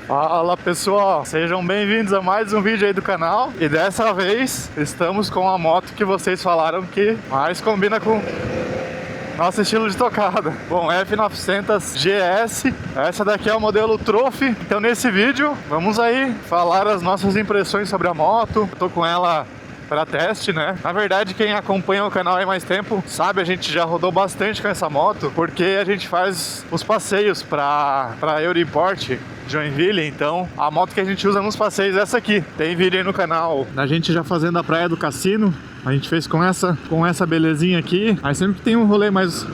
Fala pessoal, sejam bem-vindos a mais um vídeo aí do canal. E dessa vez estamos com a moto que vocês falaram que mais combina com nosso estilo de tocada. Bom, F900 GS, essa daqui é o modelo Trophy. Então nesse vídeo vamos aí falar as nossas impressões sobre a moto. Eu tô com ela para teste, né? Na verdade, quem acompanha o canal há mais tempo sabe, a gente já rodou bastante com essa moto, porque a gente faz os passeios para Euroimport, Joinville. Então a moto que a gente usa nos passeios é essa aqui. Tem vídeo aí no canal da gente já fazendo a Praia do Cassino. A gente fez com essa belezinha aqui. Aí sempre que tem um rolê mais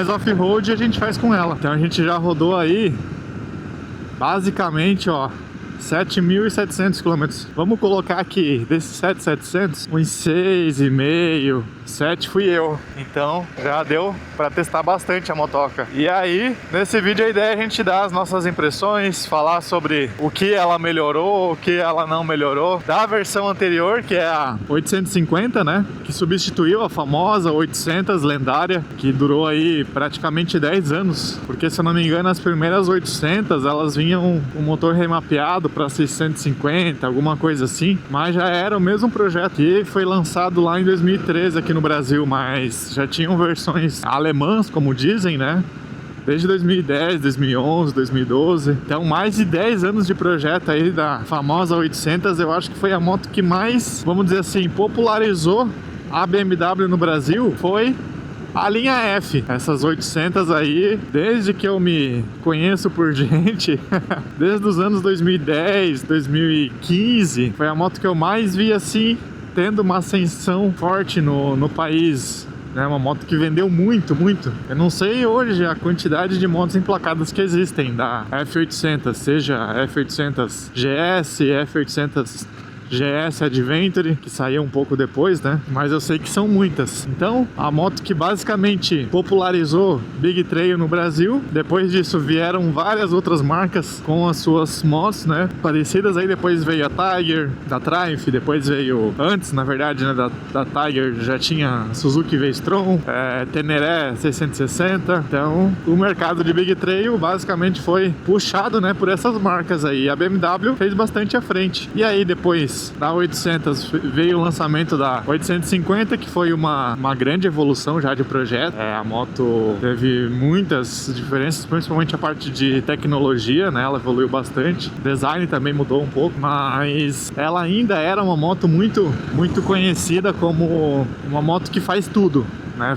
off-road, a gente faz com ela. Então a gente já rodou aí basicamente, ó, 7.700 km. Vamos colocar aqui, desses 7.700, uns 6,5, 7 fui eu. Então já deu para testar bastante a motoca. E aí, nesse vídeo a ideia é a gente dar as nossas impressões, falar sobre o que ela melhorou, o que ela não melhorou, da versão anterior, que é a 850, né? Que substituiu a famosa 800 lendária, que durou aí praticamente 10 anos. Porque, se eu não me engano, as primeiras 800, elas vinham com o motor remapeado para 650, alguma coisa assim, mas já era o mesmo projeto que foi lançado lá em 2013 aqui no Brasil, mas já tinham versões alemãs, como dizem, né? Desde 2010, 2011, 2012. Então, mais de 10 anos de projeto aí da famosa 800. Eu acho que foi a moto que mais, vamos dizer assim, popularizou a BMW no Brasil. Foi a linha F, essas 800 aí, desde que eu me conheço por gente, desde os anos 2010, 2015, foi a moto que eu mais vi assim, tendo uma ascensão forte no país. É uma moto que vendeu muito. Eu não sei hoje a quantidade de motos emplacadas que existem da F800, seja F800 GS, F800 GS Adventure, que saiu um pouco depois, né? Mas eu sei que são muitas. Então, a moto que basicamente popularizou Big Trail no Brasil. Depois disso vieram várias outras marcas com as suas motos, né? Parecidas. Aí depois veio a Tiger, da Triumph. Depois veio, antes na verdade, né, da Tiger já tinha Suzuki V-Strom, Teneré 660. Então, o mercado de Big Trail basicamente foi puxado, né, por essas marcas aí. A BMW fez bastante à frente. E aí depois da 800 veio o lançamento da 850, que foi uma grande evolução já de projeto. A moto teve muitas diferenças, principalmente a parte de tecnologia, né? Ela evoluiu bastante. O design também mudou um pouco, mas ela ainda era uma moto muito conhecida como uma moto que faz tudo.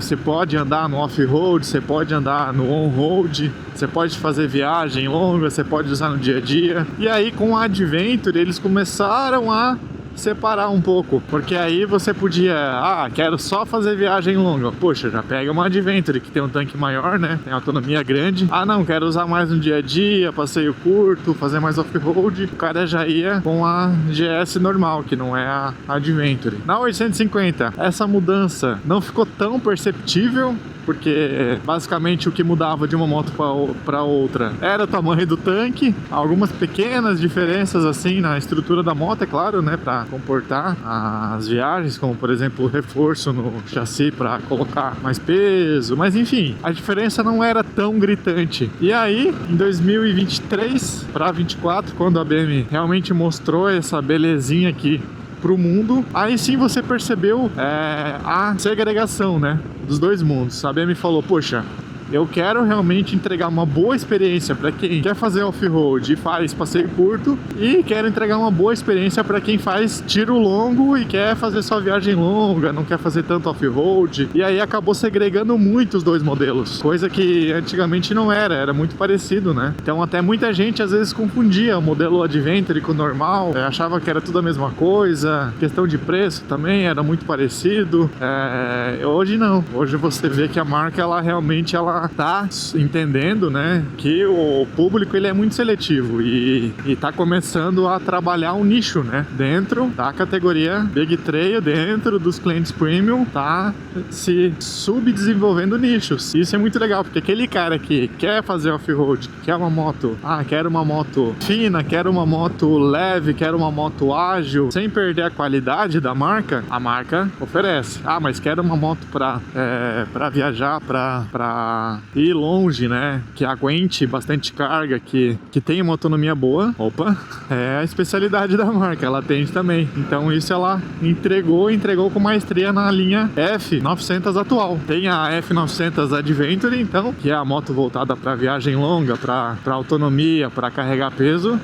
Você pode andar no off-road, você pode andar no on-road, você pode fazer viagem longa, você pode usar no dia a dia. E aí com a Adventure eles começaram a separar um pouco, porque aí você podia, quero só fazer viagem longa, poxa, já pega uma Adventure que tem um tanque maior, né, tem autonomia grande. Não, quero usar mais no dia a dia, passeio curto, fazer mais off-road, o cara já ia com a GS normal, que não é a Adventure. Na 850, essa mudança não ficou tão perceptível, porque basicamente o que mudava de uma moto para outra era o tamanho do tanque, algumas pequenas diferenças assim na estrutura da moto, é claro, né, para comportar as viagens, como por exemplo o reforço no chassi para colocar mais peso, mas enfim, a diferença não era tão gritante. E aí, em 2023 para 24, quando a BMW realmente mostrou essa belezinha aqui pro mundo, aí sim você percebeu a segregação, né, dos dois mundos. A BMW falou, poxa, eu quero realmente entregar uma boa experiência para quem quer fazer off-road e faz passeio curto, e quero entregar uma boa experiência para quem faz tiro longo e quer fazer só viagem longa, não quer fazer tanto off-road. E aí acabou segregando muito os dois modelos, coisa que antigamente não era muito parecido, né? Então até muita gente às vezes confundia o modelo Adventure com o normal, achava que era tudo a mesma coisa, questão de preço também era muito parecido. Hoje não, hoje você vê que a marca ela realmente tá entendendo, né, que o público ele é muito seletivo e tá começando a trabalhar um nicho, né, dentro da categoria Big Trail, dentro dos clientes premium, tá se subdesenvolvendo nichos. Isso é muito legal, porque aquele cara que quer fazer off-road, quer uma moto, quero uma moto fina, quero uma moto leve, quero uma moto ágil, sem perder a qualidade da marca, a marca oferece. Mas quero uma moto para viajar, para pra ir longe, né? Que aguente bastante carga, que tenha uma autonomia boa. Opa, é a especialidade da marca, ela atende também. Então isso ela entregou com maestria na linha F900 atual. Tem a F900 Adventure, então, que é a moto voltada para viagem longa, para autonomia, para carregar peso.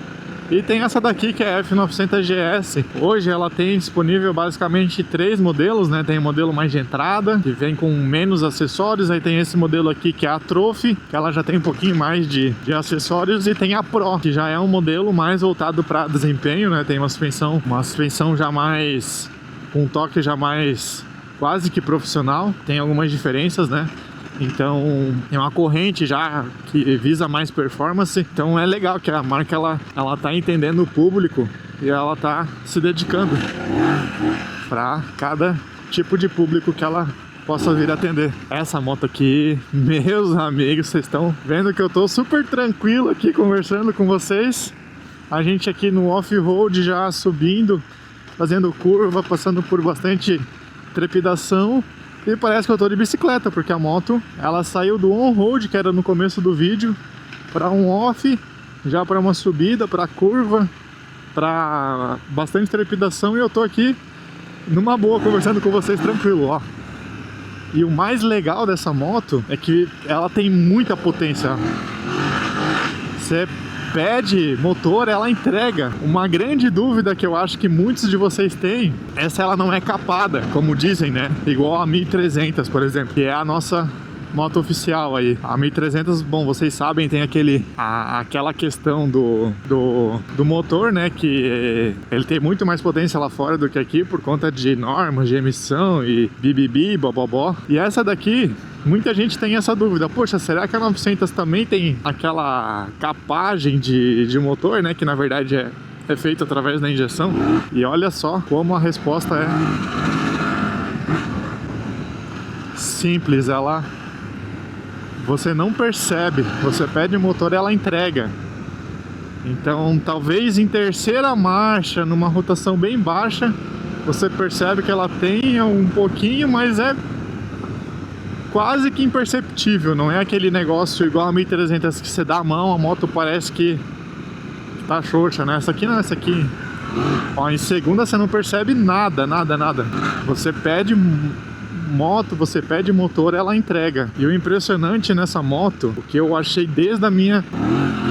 E tem essa daqui que é a F900 GS. Hoje ela tem disponível basicamente 3 modelos, né? Tem o modelo mais de entrada, que vem com menos acessórios. Aí tem esse modelo aqui que é a Trophy, que ela já tem um pouquinho mais de acessórios. E tem a Pro, que já é um modelo mais voltado para desempenho, né? Tem uma suspensão já mais... com um toque já mais quase que profissional. Tem algumas diferenças, né? Então é uma corrente já que visa mais performance. Então é legal que a marca ela tá entendendo o público e ela tá se dedicando para cada tipo de público que ela possa vir atender. Essa moto aqui, meus amigos, vocês estão vendo que eu tô super tranquilo aqui conversando com vocês. A gente aqui no off-road já subindo, fazendo curva, passando por bastante trepidação. E parece que eu tô de bicicleta, porque a moto ela saiu do on-road, que era no começo do vídeo, para um off, já para uma subida, para curva, para bastante trepidação, e eu tô aqui numa boa conversando com vocês tranquilo, ó. E o mais legal dessa moto é que ela tem muita potência. Você pede motor, ela entrega. Uma grande dúvida que eu acho que muitos de vocês têm é se ela não é capada, como dizem, né? Igual a 1300, por exemplo, que é a nossa moto oficial aí. A 1300, bom, vocês sabem, tem aquela questão do motor, né? Que ele tem muito mais potência lá fora do que aqui por conta de normas de emissão e bibibi, bobobó. E essa daqui, muita gente tem essa dúvida. Poxa, será que a 900 também tem aquela capagem de motor, né? Que na verdade é feito através da injeção. E olha só como a resposta é simples. Você não percebe, você pede o motor, ela entrega. Então talvez em terceira marcha, numa rotação bem baixa, você percebe que ela tenha um pouquinho, mas é quase que imperceptível. Não é aquele negócio igual a 1300 que você dá a mão, a moto parece que tá xoxa, né? Essa aqui não, essa aqui, ó, em segunda você não percebe nada. Você pede moto, você pede motor, ela entrega. E o impressionante nessa moto, o que eu achei desde a minha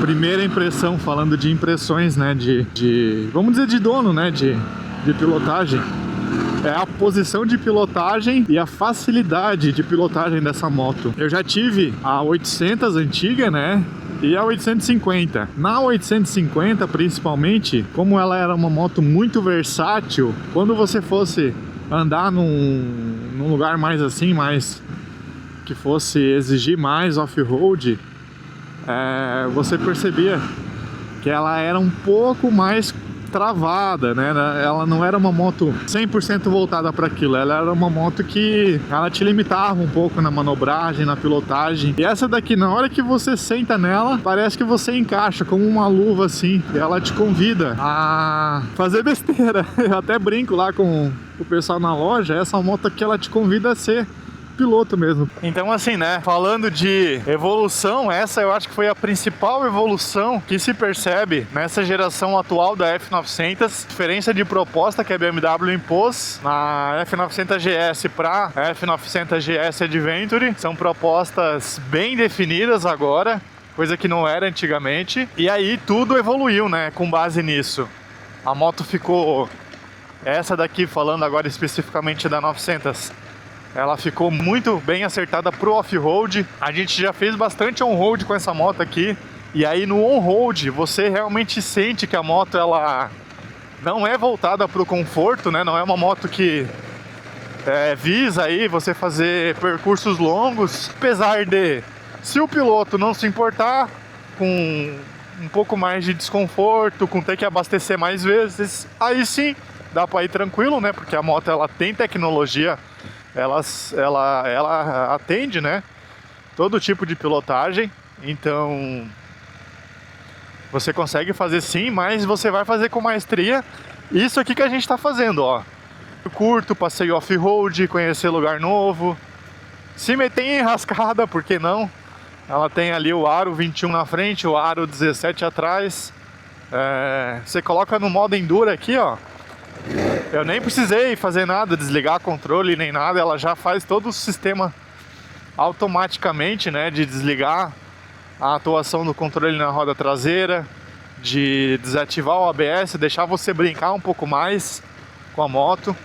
primeira impressão, falando de impressões, né, vamos dizer de dono, né, de pilotagem, é a posição de pilotagem e a facilidade de pilotagem dessa moto. Eu já tive a 800 antiga, né, e a 850. Na 850, principalmente, como ela era uma moto muito versátil, quando você fosse andar num lugar mais assim, mais que fosse exigir mais off-road, você percebia que ela era um pouco mais travada, né? Ela não era uma moto 100% voltada para aquilo. Ela era uma moto que ela te limitava um pouco na manobragem, na pilotagem. E essa daqui, na hora que você senta nela, parece que você encaixa como uma luva assim. E ela te convida a fazer besteira. Eu até brinco lá com o pessoal na loja. Essa moto aqui, ela te convida a ser piloto mesmo. Então assim, né, falando de evolução, essa eu acho que foi a principal evolução que se percebe nessa geração atual da F900. Diferença de proposta que a BMW impôs na F900 GS para a F900 GS Adventure. São propostas bem definidas agora, coisa que não era antigamente. E aí tudo evoluiu, né, com base nisso. A moto ficou, essa daqui falando agora especificamente da 900, ela ficou muito bem acertada pro off-road. A gente já fez bastante on-road com essa moto aqui. E aí no on-road você realmente sente que a moto ela não é voltada pro conforto, né? Não é uma moto que visa aí você fazer percursos longos. Apesar de, se o piloto não se importar com um pouco mais de desconforto, com ter que abastecer mais vezes, aí sim dá para ir tranquilo, né? Porque a moto ela tem tecnologia. Ela atende, né, todo tipo de pilotagem. Então você consegue fazer sim, mas você vai fazer com maestria. Isso aqui que a gente está fazendo, ó, curto, passeio off-road, conhecer lugar novo, se meter em enrascada, por que não? Ela tem ali o aro 21 na frente, o aro 17 atrás. Você coloca no modo Enduro aqui, ó. Eu nem precisei fazer nada, desligar controle nem nada. Ela já faz todo o sistema automaticamente, né? De desligar a atuação do controle na roda traseira, de desativar o ABS, deixar você brincar um pouco mais com a moto.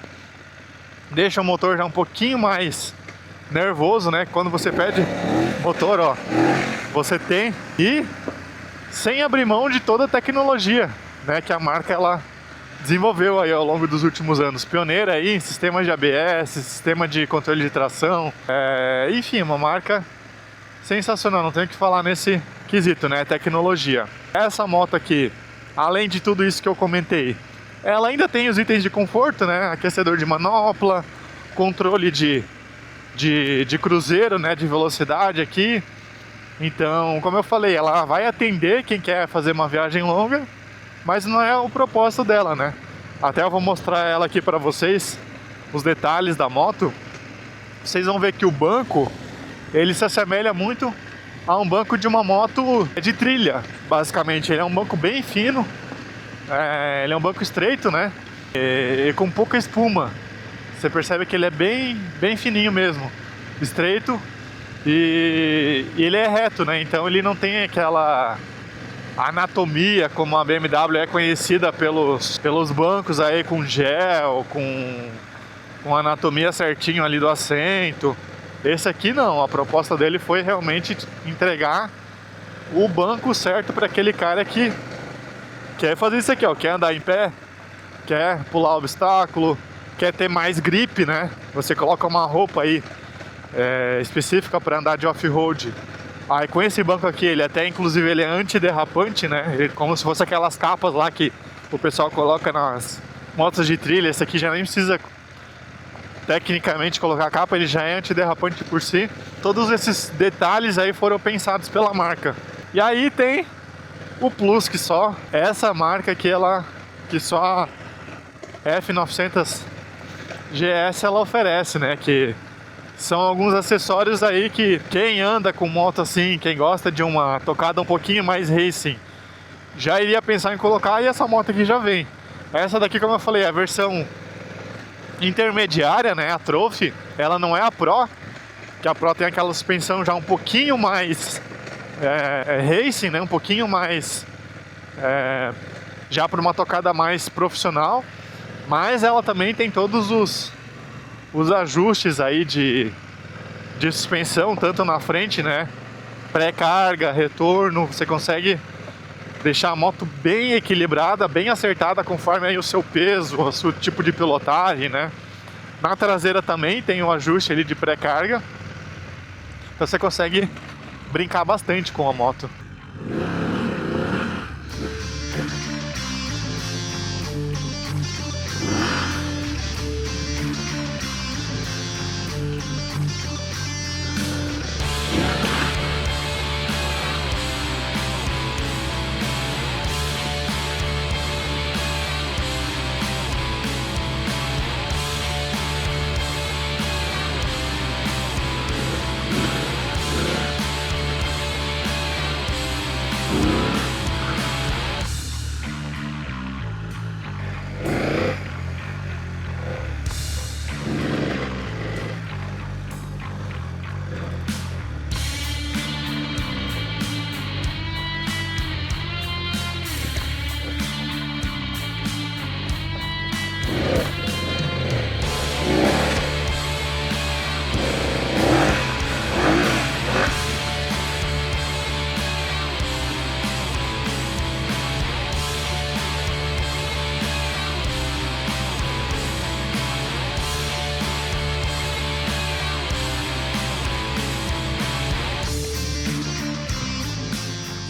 Deixa o motor já um pouquinho mais nervoso, né? Quando você pede motor, ó, você tem, e sem abrir mão de toda a tecnologia, né, que a marca ela desenvolveu aí ao longo dos últimos anos. Pioneira aí em sistemas de ABS, sistema de controle de tração, enfim, uma marca sensacional, não tenho o que falar nesse quesito, né? Tecnologia. Essa moto aqui, além de tudo isso que eu comentei, ela ainda tem os itens de conforto, né? Aquecedor de manopla, controle de cruzeiro, né? De velocidade aqui. Então, como eu falei, ela vai atender quem quer fazer uma viagem longa, mas não é o propósito dela, né? Até eu vou mostrar ela aqui para vocês, os detalhes da moto. Vocês vão ver que o banco, ele se assemelha muito a um banco de uma moto de trilha, basicamente. Ele é um banco bem fino, ele é um banco estreito, né? E com pouca espuma. Você percebe que ele é bem fininho mesmo, estreito, e ele é reto, né? Então ele não tem aquela anatomia como a BMW é conhecida pelos bancos aí com gel, com anatomia certinho ali do assento. Esse aqui não, a proposta dele foi realmente entregar o banco certo para aquele cara que quer fazer isso aqui, ó, quer andar em pé, quer pular obstáculo, quer ter mais grip, né? Você coloca uma roupa aí específica para andar de off-road. Aí com esse banco aqui, ele até inclusive ele é antiderrapante, né? Ele, como se fosse aquelas capas lá que o pessoal coloca nas motos de trilha. Esse aqui já nem precisa tecnicamente colocar a capa, ele já é antiderrapante por si. Todos esses detalhes aí foram pensados pela marca. E aí tem o plus que só essa marca aqui, que só a F900 GS ela oferece, né? Que são alguns acessórios aí que quem anda com moto assim, quem gosta de uma tocada um pouquinho mais racing, já iria pensar em colocar, e essa moto aqui já vem. Essa daqui, como eu falei, é a versão intermediária, né, a Trophy. Ela não é a Pro, que a Pro tem aquela suspensão já um pouquinho mais racing, né, um pouquinho mais já para uma tocada mais profissional, mas ela também tem todos os ajustes aí de suspensão, tanto na frente, né, pré-carga, retorno. Você consegue deixar a moto bem equilibrada, bem acertada conforme aí o seu peso, o seu tipo de pilotagem, né? Na traseira também tem um ajuste ali de pré-carga, então você consegue brincar bastante com a moto.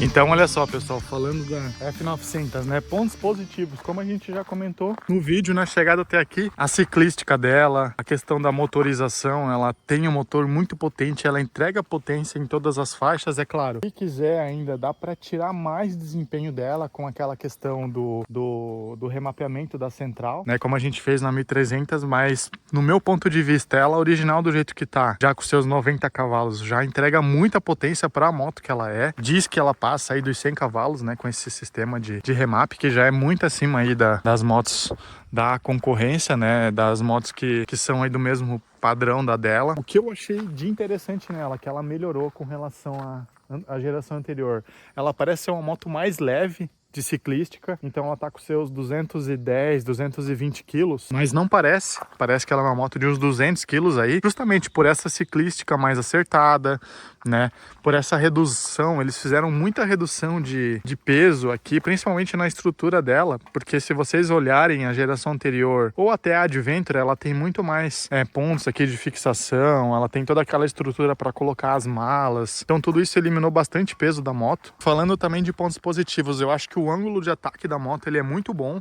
Então, olha só, pessoal, falando da F900, né? Pontos positivos, como a gente já comentou no vídeo, na chegada até aqui, a ciclística dela, a questão da motorização, ela tem um motor muito potente, ela entrega potência em todas as faixas, é claro. Se quiser ainda, dá para tirar mais desempenho dela com aquela questão do remapeamento da central, né? Como a gente fez na 1300, mas no meu ponto de vista, ela original do jeito que tá, já com seus 90 cavalos, já entrega muita potência para a moto que ela é. Diz que ela passa aí dos 100 cavalos, né, com esse sistema de remap, que já é muito acima aí das motos da concorrência, né, das motos que são aí do mesmo padrão da dela. O que eu achei de interessante nela, que ela melhorou com relação à geração anterior. Ela parece ser uma moto mais leve, de ciclística, então ela tá com seus 210, 220 quilos, mas não parece que ela é uma moto de uns 200 quilos aí, justamente por essa ciclística mais acertada, né, por essa redução, eles fizeram muita redução de peso aqui, principalmente na estrutura dela, porque se vocês olharem a geração anterior, ou até a Adventure, ela tem muito mais pontos aqui de fixação, ela tem toda aquela estrutura para colocar as malas, então tudo isso eliminou bastante peso da moto. Falando também de pontos positivos, eu acho que o ângulo de ataque da moto ele é muito bom.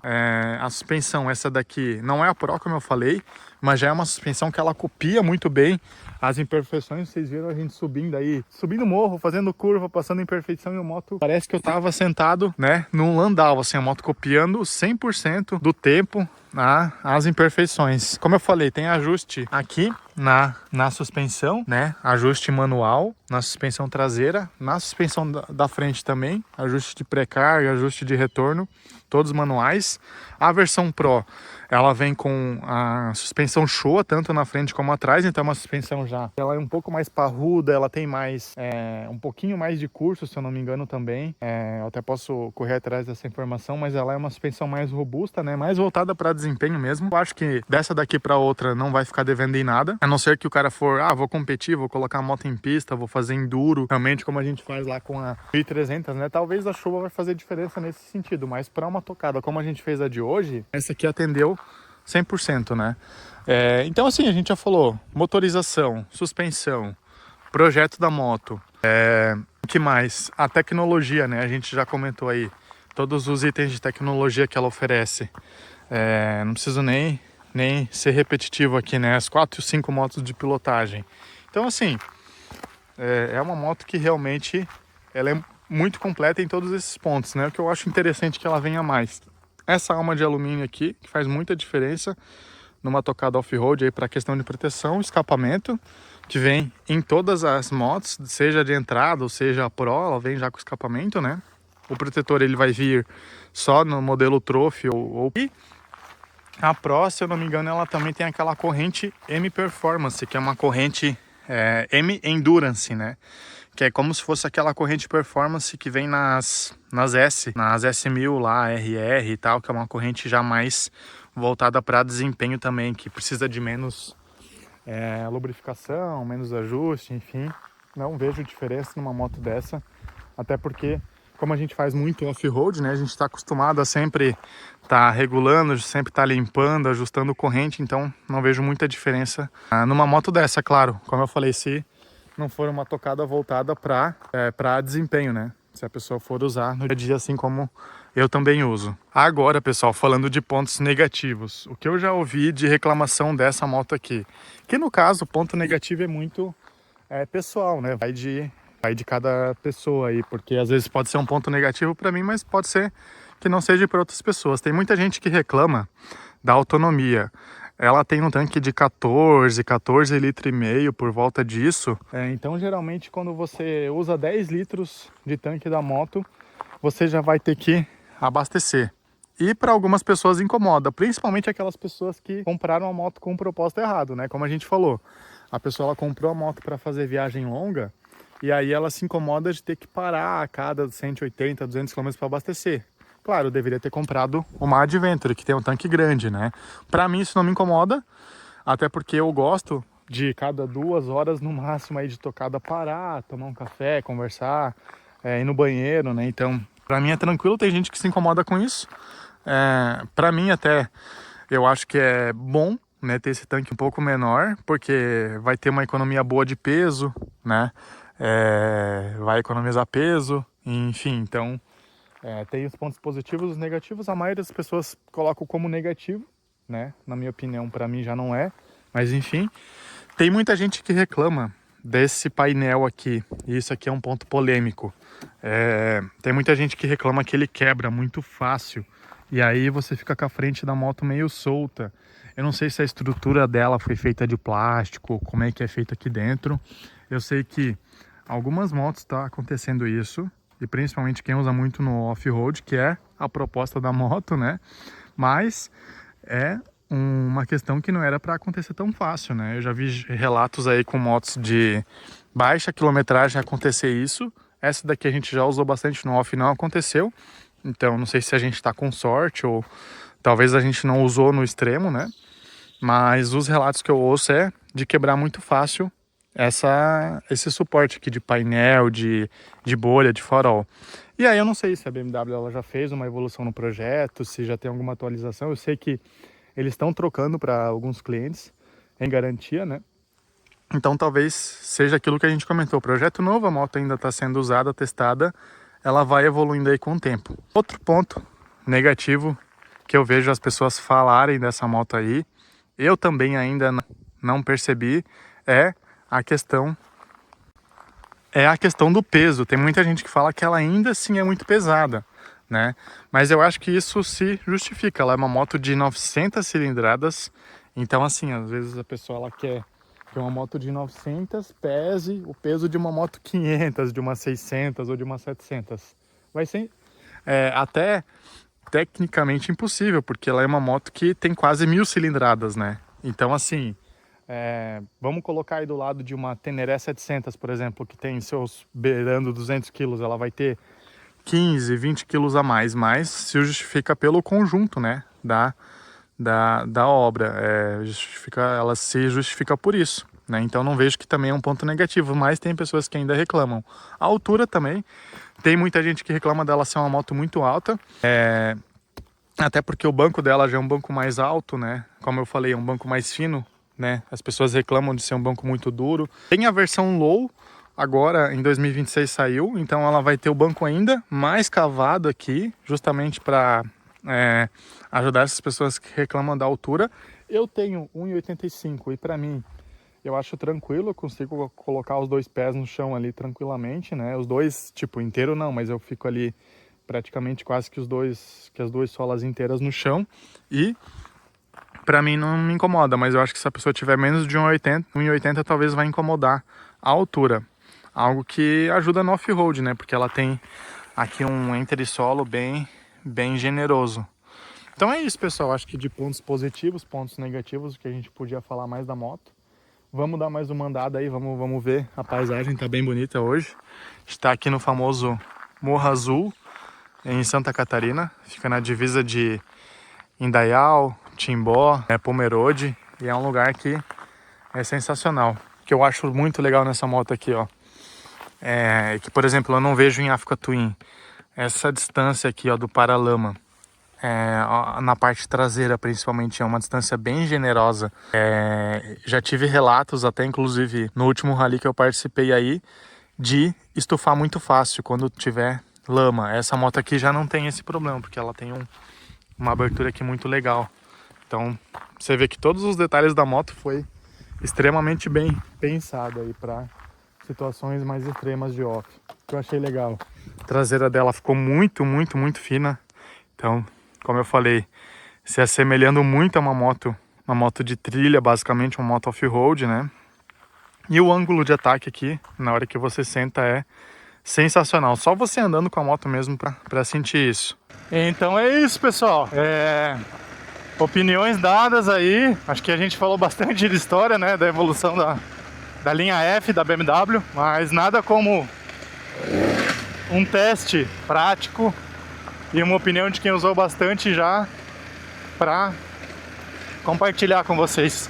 A suspensão, essa daqui, não é a Pro, como eu falei, mas já é uma suspensão que ela copia muito bem as imperfeições. Vocês viram a gente subindo aí, subindo morro, fazendo curva, passando imperfeição, e a moto parece que eu tava sentado, né, num landau, assim, a moto copiando 100% do tempo as imperfeições. Como eu falei, tem ajuste aqui na suspensão, né, ajuste manual na suspensão traseira, na suspensão da frente também, ajuste de pré-carga, ajuste de retorno, todos manuais. A versão Pro, ela vem com a suspensão Showa, tanto na frente como atrás, então é uma suspensão já, ela é um pouco mais parruda, ela tem mais, um pouquinho mais de curso, se eu não me engano também, eu até posso correr atrás dessa informação, mas ela é uma suspensão mais robusta, né, mais voltada para desempenho mesmo. Eu acho que dessa daqui para outra não vai ficar devendo em nada, a não ser que o cara for, vou competir, vou colocar a moto em pista, vou fazer enduro, realmente como a gente faz lá com a 1300, né, talvez a Showa vai fazer diferença nesse sentido, mas para uma tocada como a gente fez a de hoje, essa aqui atendeu 100%, né? Então assim, a gente já falou motorização, suspensão, projeto da moto, o que mais? A tecnologia, né? A gente já comentou aí todos os itens de tecnologia que ela oferece. Não preciso nem ser repetitivo aqui, né? As 4 e 5 motos de pilotagem. Então assim, é uma moto que realmente ela é muito completa em todos esses pontos, né? O que eu acho interessante é que ela venha mais. Essa alma de alumínio aqui, que faz muita diferença numa tocada off-road aí para questão de proteção, escapamento, que vem em todas as motos, seja de entrada ou seja a Pro, ela vem já com escapamento, né? O protetor ele vai vir só no modelo Trophy e a Pro, se eu não me engano, ela também tem aquela corrente M Performance, que é uma corrente M Endurance, né? Que é como se fosse aquela corrente performance que vem nas S1000 lá, RR e tal, que é uma corrente já mais voltada para desempenho também, que precisa de menos lubrificação, menos ajuste, enfim. Não vejo diferença numa moto dessa, até porque, como a gente faz muito off-road, né, a gente está acostumado a sempre estar regulando, sempre estar limpando, ajustando corrente, então não vejo muita diferença numa moto dessa, claro, como eu falei, se não for uma tocada voltada para desempenho, né? Se a pessoa for usar no dia a dia, assim como eu também uso. Agora, pessoal, falando de pontos negativos, o que eu já ouvi de reclamação dessa moto aqui, que no caso o ponto negativo é muito pessoal, né? Vai de cada pessoa aí, porque às vezes pode ser um ponto negativo para mim, mas pode ser que não seja para outras pessoas. Tem muita gente que reclama da autonomia. Ela tem um tanque de 14 litros e meio por volta disso. Então, geralmente, quando você usa 10 litros de tanque da moto, você já vai ter que abastecer. E para algumas pessoas incomoda, principalmente aquelas pessoas que compraram a moto com um propósito errado, né? Como a gente falou, a pessoa ela comprou a moto para fazer viagem longa e aí ela se incomoda de ter que parar a cada 180, 200 km para abastecer. Claro, eu deveria ter comprado uma Adventure, que tem um tanque grande, né? Para mim isso não me incomoda, até porque eu gosto de cada 2 horas no máximo aí de tocada parar, tomar um café, conversar, ir no banheiro, né? Então, para mim é tranquilo, tem gente que se incomoda com isso. Para mim até, eu acho que é bom, né, ter esse tanque um pouco menor, porque vai ter uma economia boa de peso, né? Vai economizar peso, Enfim, então tem os pontos positivos e os negativos. A maioria das pessoas colocam como negativo, né? Na minha opinião, para mim já não é. Mas enfim, tem muita gente que reclama desse painel aqui. E isso aqui é um ponto polêmico. Tem muita gente que reclama que ele quebra muito fácil. E aí você fica com a frente da moto meio solta. Eu não sei se a estrutura dela foi feita de plástico, como é que é feito aqui dentro. Eu sei que algumas motos está acontecendo isso. E principalmente quem usa muito no off-road, que é a proposta da moto, né? Mas é uma questão que não era para acontecer tão fácil, né? Eu já vi relatos aí com motos de baixa quilometragem acontecer isso. Essa daqui a gente já usou bastante no off e não aconteceu. Então não sei se a gente está com sorte ou talvez a gente não usou no extremo, né? Mas os relatos que eu ouço é de quebrar muito fácil esse suporte aqui de painel, de bolha, de farol. E aí eu não sei se a BMW ela já fez uma evolução no projeto, se já tem alguma atualização. Eu sei que eles estão trocando para alguns clientes em garantia, né? Então talvez seja aquilo que a gente comentou. Projeto novo, a moto ainda está sendo usada, testada, ela vai evoluindo aí com o tempo. Outro ponto negativo que eu vejo as pessoas falarem dessa moto aí, eu também ainda não percebi, é a questão do peso. Tem muita gente que fala que ela ainda assim é muito pesada, né? Mas eu acho que isso se justifica. Ela é uma moto de 900 cilindradas, então assim, às vezes a pessoa ela quer que uma moto de 900 pese o peso de uma moto 500, de uma 600 ou de uma 700. Vai ser até tecnicamente impossível, porque ela é uma moto que tem quase 1000 cilindradas, né? Então assim, vamos colocar aí do lado de uma Teneré 700, por exemplo, que tem seus beirando 200 quilos, ela vai ter 15, 20 quilos a mais, mas se justifica pelo conjunto, né, da obra, ela se justifica por isso, né, então não vejo que também é um ponto negativo, mas tem pessoas que ainda reclamam. A altura também, tem muita gente que reclama dela ser uma moto muito alta, até porque o banco dela já é um banco mais alto, né, como eu falei, é um banco mais fino, né? As pessoas reclamam de ser um banco muito duro. Tem a versão low, agora em 2026 saiu, então ela vai ter o banco ainda mais cavado aqui, justamente para ajudar essas pessoas que reclamam da altura. Eu tenho 1,85 e para mim eu acho tranquilo, eu consigo colocar os dois pés no chão ali tranquilamente, né? Os dois, tipo, inteiro não, mas eu fico ali praticamente quase que as duas solas inteiras no chão e pra mim não me incomoda, mas eu acho que se a pessoa tiver menos de 1,80 talvez vai incomodar a altura. Algo que ajuda no off-road, né? Porque ela tem aqui um entresolo bem generoso. Então é isso, pessoal. Acho que de pontos positivos, pontos negativos, o que a gente podia falar mais da moto. Vamos dar mais uma andada aí, vamos ver. A paisagem tá bem bonita hoje. Está aqui no famoso Morro Azul, em Santa Catarina. Fica na divisa de Indaial, Timbó, Pomerode, e é um lugar que é sensacional. O que eu acho muito legal nessa moto aqui, ó, que, por exemplo, eu não vejo em Africa Twin essa distância aqui, ó, do paralama, na parte traseira principalmente, é uma distância bem generosa. Já tive relatos, até inclusive no último rally que eu participei aí, de estufar muito fácil quando tiver lama. Essa moto aqui já não tem esse problema, porque ela tem uma abertura aqui muito legal. Então você vê que todos os detalhes da moto foi extremamente bem pensado aí para situações mais extremas de off, que eu achei legal. A traseira dela ficou muito fina. Então, como eu falei, se assemelhando muito a uma moto de trilha, basicamente uma moto off-road, né? E o ângulo de ataque aqui, na hora que você senta, é sensacional. Só você andando com a moto mesmo para sentir isso. Então é isso, pessoal. Opiniões dadas aí. Acho que a gente falou bastante de história, né? Da evolução da linha F da BMW. Mas nada como um teste prático e uma opinião de quem usou bastante já para compartilhar com vocês.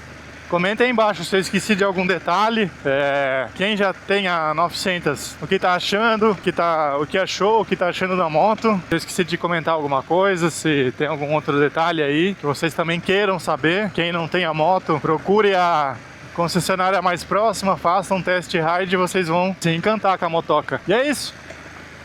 Comentem aí embaixo se eu esqueci de algum detalhe. Quem já tem a 900, o que tá achando, o que achou, o que tá achando da moto. Se eu esqueci de comentar alguma coisa, se tem algum outro detalhe aí que vocês também queiram saber. Quem não tem a moto, procure a concessionária mais próxima, faça um test ride e vocês vão se encantar com a motoca. E é isso.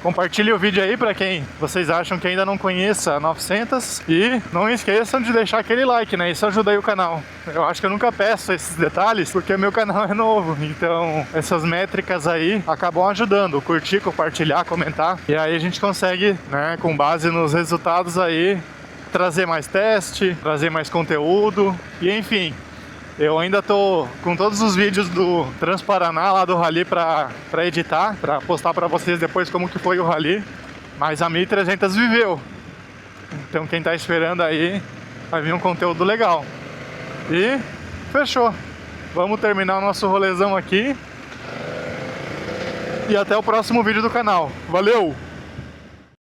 Compartilhe o vídeo aí para quem vocês acham que ainda não conheça a 900 e não esqueçam de deixar aquele like, né? Isso ajuda aí o canal. Eu acho que eu nunca peço esses detalhes porque meu canal é novo, então essas métricas aí acabam ajudando. Curtir, compartilhar, comentar e aí a gente consegue, né, com base nos resultados aí, trazer mais teste, trazer mais conteúdo e enfim. Eu ainda tô com todos os vídeos do Transparaná lá do Rally pra editar, pra postar pra vocês depois como que foi o Rally. Mas a 1300 viveu. Então quem tá esperando aí vai vir um conteúdo legal. E fechou. Vamos terminar o nosso rolezão aqui. E até o próximo vídeo do canal. Valeu!